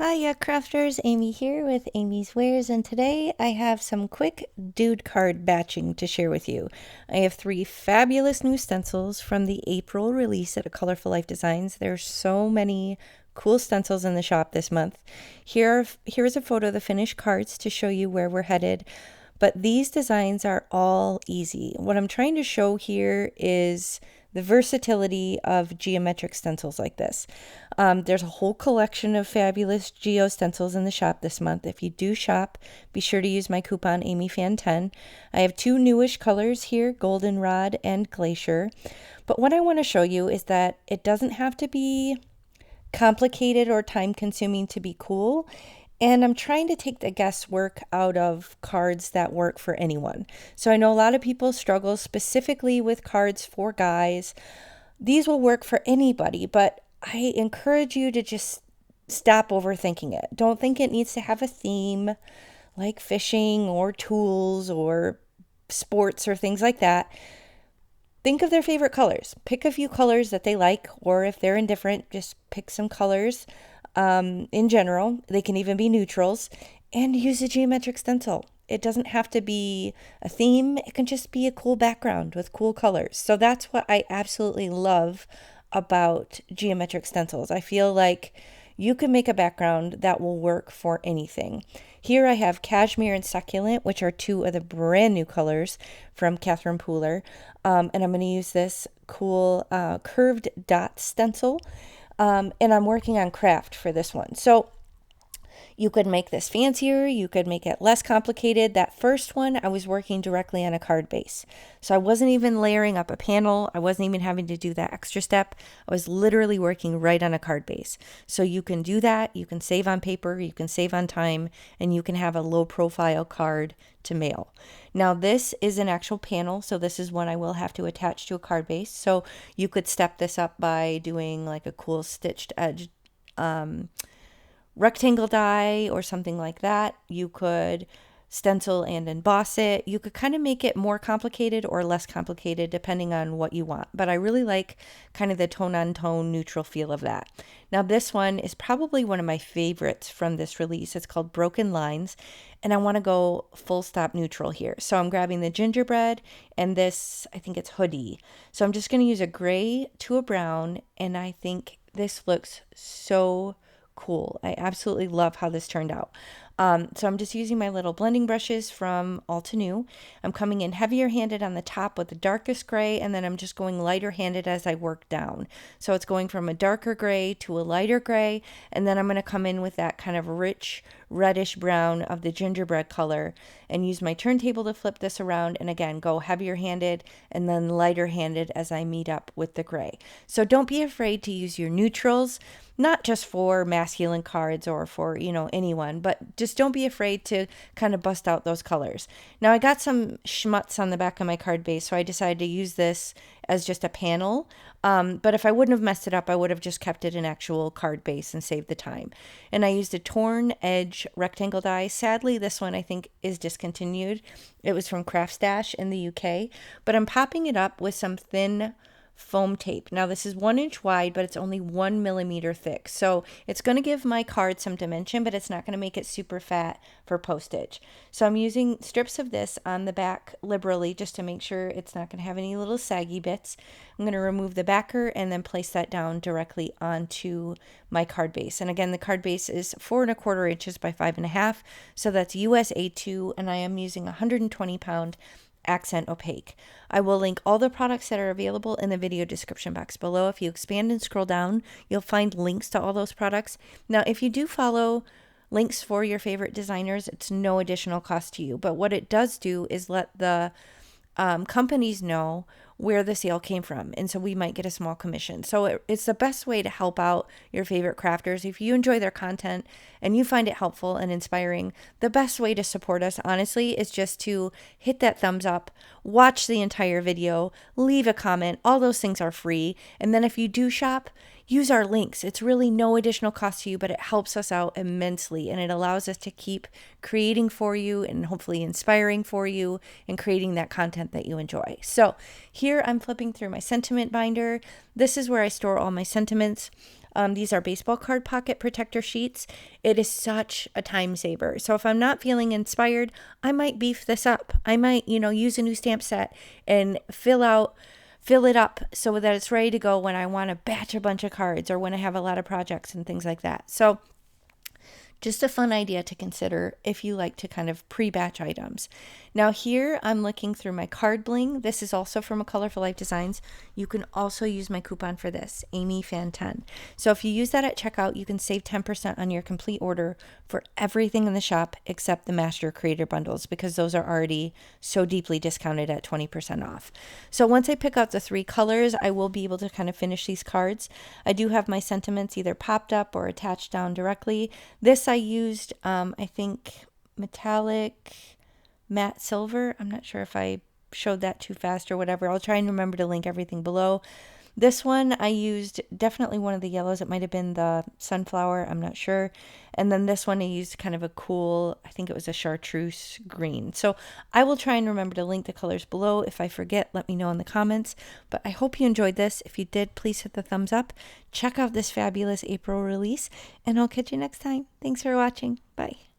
Hiya crafters, Amy here with Amy's Wares, and today I have some quick dude card batching to share with you. I have 3 fabulous new stencils from the April release at Colorful Life Designs. There's so many cool stencils in the shop this month. Here's a photo of the finished cards to show you where we're headed. But these designs are all easy. What I'm trying to show here is the versatility of geometric stencils like this. There's a whole collection of fabulous GEO stencils in the shop this month. If you do shop, be sure to use my coupon AmyFan10. I have 2 newish colors here, Goldenrod and Glacier. But what I want to show you is that it doesn't have to be complicated or time-consuming to be cool. And I'm trying to take the guesswork out of cards that work for anyone. So I know a lot of people struggle specifically with cards for guys. These will work for anybody, but I encourage you to just stop overthinking it. Don't think it needs to have a theme like fishing or tools or sports or things like that. Think of their favorite colors. Pick a few colors that they like, or if they're indifferent, just pick some colors. In general, they can even be neutrals, and use a geometric stencil. It doesn't have to be a theme. It can just be a cool background with cool colors. So that's what I absolutely love about geometric stencils. I feel like you can make a background that will work for anything. Here I have Cashmere and Succulent, which are 2 of the brand new colors from 𝘄𝐵𝗁𝗆𝗄𝗆. And I'm going to use this cool curved dot stencil. And I'm working on craft for this one. So you could make this fancier, you could make it less complicated. That first one, I was working directly on a card base. So I wasn't even layering up a panel. I wasn't even having to do that extra step. I was literally working right on a card base. So you can do that. You can save on paper, you can save on time, and you can have a low profile card to mail. Now this is an actual panel, so this is one I will have to attach to a card base. So you could step this up by doing like a cool stitched edge rectangle die or something like that. You could stencil and emboss it. You could kind of make it more complicated or less complicated depending on what you want. But I really like kind of the tone-on-tone neutral feel of that. Now this one is probably one of my favorites from this release. It's called Broken Lines, and I want to go full stop neutral here. So I'm grabbing the gingerbread and this, I think it's hoodie. So I'm just going to use a gray to a brown, and I think this looks so cool. I absolutely love how this turned out. So I'm just using my little blending brushes from 𝗁𝗐𝗎. I'm coming in heavier handed on the top with the darkest gray, and then I'm just going lighter handed as I work down. So it's going from a darker gray to a lighter gray, and then I'm going to come in with that kind of rich reddish brown of the gingerbread color and use my turntable to flip this around, and again go heavier handed and then lighter handed as I meet up with the gray. So don't be afraid to use your neutrals, not just for masculine cards or for, anyone, but just don't be afraid to kind of bust out those colors. Now I got some schmutz on the back of my card base, so I decided to use this as just a panel. But if I wouldn't have messed it up, I would have just kept it an actual card base and saved the time. And I used a torn edge rectangle die. Sadly, this one I think is discontinued. It was from Craft Stash in the UK, but I'm popping it up with some thin foam tape. Now this is 1 inch wide, but it's only 1 millimeter thick. So it's going to give my card some dimension, but it's not going to make it super fat for postage. So I'm using strips of this on the back liberally just to make sure it's not going to have any little saggy bits. I'm going to remove the backer and then place that down directly onto my card base. And again, the card base is 4¼ inches by 5½. So that's US A2, and I am using 120-pound accent opaque. I will link all the products that are available in the video description box below. If you expand and scroll down, you'll find links to all those products. Now, if you do follow links for your favorite designers, it's no additional cost to you. But what it does do is let the companies know where the sale came from, and so we might get a small commission. So it's the best way to help out your favorite crafters. If you enjoy their content and you find it helpful and inspiring, the best way to support us, honestly, is just to hit that thumbs up, watch the entire video, leave a comment. All those things are free. And then if you do shop, use our links. It's really no additional cost to you, but it helps us out immensely, and it allows us to keep creating for you and hopefully inspiring for you and creating that content that you enjoy. So here I'm flipping through my sentiment binder. This is where I store all my sentiments. These are baseball card pocket protector sheets. It is such a time saver. So if I'm not feeling inspired, I might beef this up. I might, use a new stamp set and fill it up so that it's ready to go when I want to batch a bunch of cards or when I have a lot of projects and things like that. So just a fun idea to consider if you like to kind of pre-batch items. Now here I'm looking through my card bling. This is also from A Colorful Life Designs. You can also use my coupon for this, AmyFan10. So if you use that at checkout, you can save 10% on your complete order for everything in the shop except the Master Creator Bundles, because those are already so deeply discounted at 20% off. So once I pick out the 3 colors, I will be able to kind of finish these cards. I do have my sentiments either popped up or attached down directly. This I used, I think, metallic matte silver. I'm not sure if I showed that too fast or whatever. I'll try and remember to link everything below. This one I used definitely one of the yellows. It might have been the sunflower. I'm not sure. And then this one I used kind of a cool, I think it was a chartreuse green. So I will try and remember to link the colors below. If I forget, let me know in the comments. But I hope you enjoyed this. If you did, please hit the thumbs up. Check out this fabulous April release, and I'll catch you next time. Thanks for watching. Bye.